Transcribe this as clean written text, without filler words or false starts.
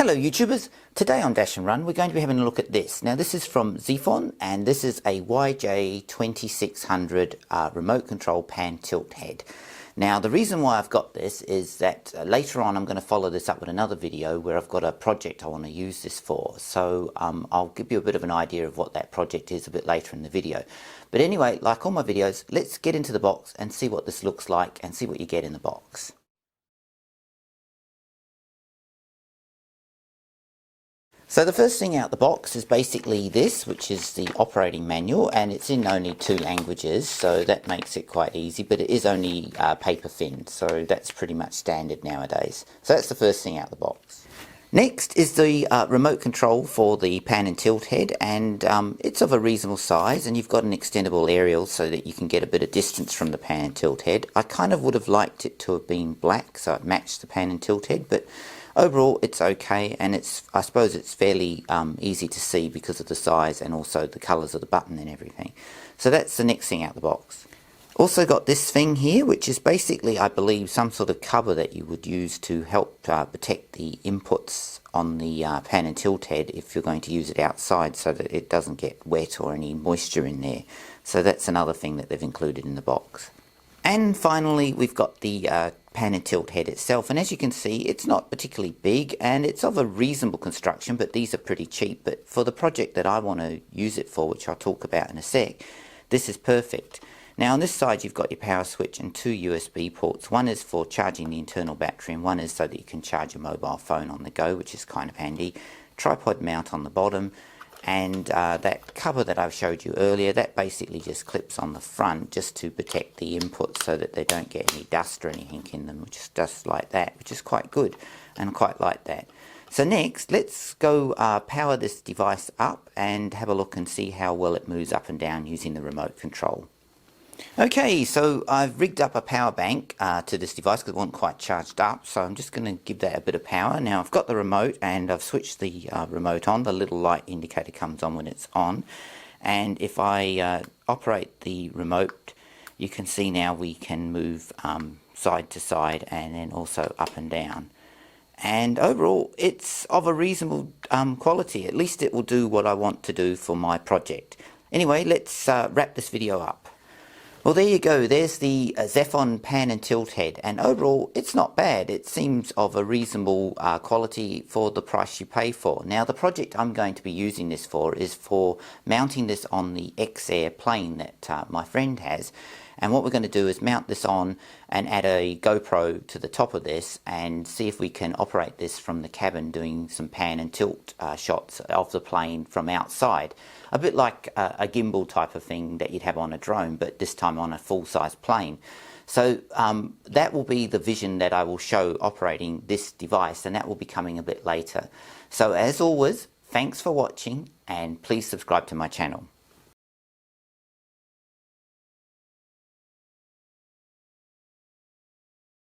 Hello YouTubers, today on Dashandrun we're going to be having a look at this. Now this is from Zifon and this is a YJ260 remote control pan tilt head. Now the reason why I've got this is that later on I'm going to follow this up with another video where I've got a project I want to use this for. So I'll give you a bit of an idea of what that project is a bit later in the video. But anyway, like all my videos, let's get into the box and see what this looks like and see what you get in the box. So the first thing out the box is basically this, which is the operating manual, and it's in only 2 languages, so that makes it quite easy, but it is only paper thin, so that's pretty much standard nowadays. So that's the first thing out the box. Next is the remote control for the pan and tilt head, and it's of a reasonable size, and you've got an extendable aerial so that you can get a bit of distance from the pan and tilt head. I kind of would have liked it to have been black so it matched the pan and tilt head, but overall it's okay, and I suppose it's fairly easy to see because of the size and also the colours of the button and everything. So that's the next thing out the box. Also got this thing here, which is basically, I believe, some sort of cover that you would use to help protect the inputs on the pan and tilt head if you're going to use it outside so that it doesn't get wet or any moisture in there. So that's another thing that they've included in the box. And finally we've got the pan and tilt head itself, and as you can see it's not particularly big and it's of a reasonable construction, but these are pretty cheap. But for the project that I want to use it for, which I'll talk about in a sec, this is perfect. Now on this side you've got your power switch and 2 USB ports. One is for charging the internal battery and one is so that you can charge your mobile phone on the go, which is kind of handy. Tripod mount on the bottom, and that cover that I showed you earlier, that basically just clips on the front just to protect the inputs so that they don't get any dust or anything in them, which is just like that, which is quite good and quite like that. So next let's go power this device up and have a look and see how well it moves up and down using the remote control. Okay, so I've rigged up a power bank to this device because it wasn't quite charged up, so I'm just going to give that a bit of power. Now I've got the remote and I've switched the remote on. The little light indicator comes on when it's on, and if I operate the remote, you can see now we can move side to side and then also up and down. And overall it's of a reasonable quality. At least it will do what I want to do for my project. Anyway, let's wrap this video up. Well, there you go, there's the Zifon pan and tilt head, and overall it's not bad. It seems of a reasonable quality for the price you pay for. Now the project I'm going to be using this for is for mounting this on the X-Air plane that my friend has, and what we're going to do is mount this on and add a GoPro to the top of this and see if we can operate this from the cabin doing some pan and tilt shots of the plane from outside. A bit like a gimbal type of thing that you'd have on a drone, but this time on a full-size plane. So that will be the vision that I will show operating this device, and that will be coming a bit later. So as always, thanks for watching and please subscribe to my channel.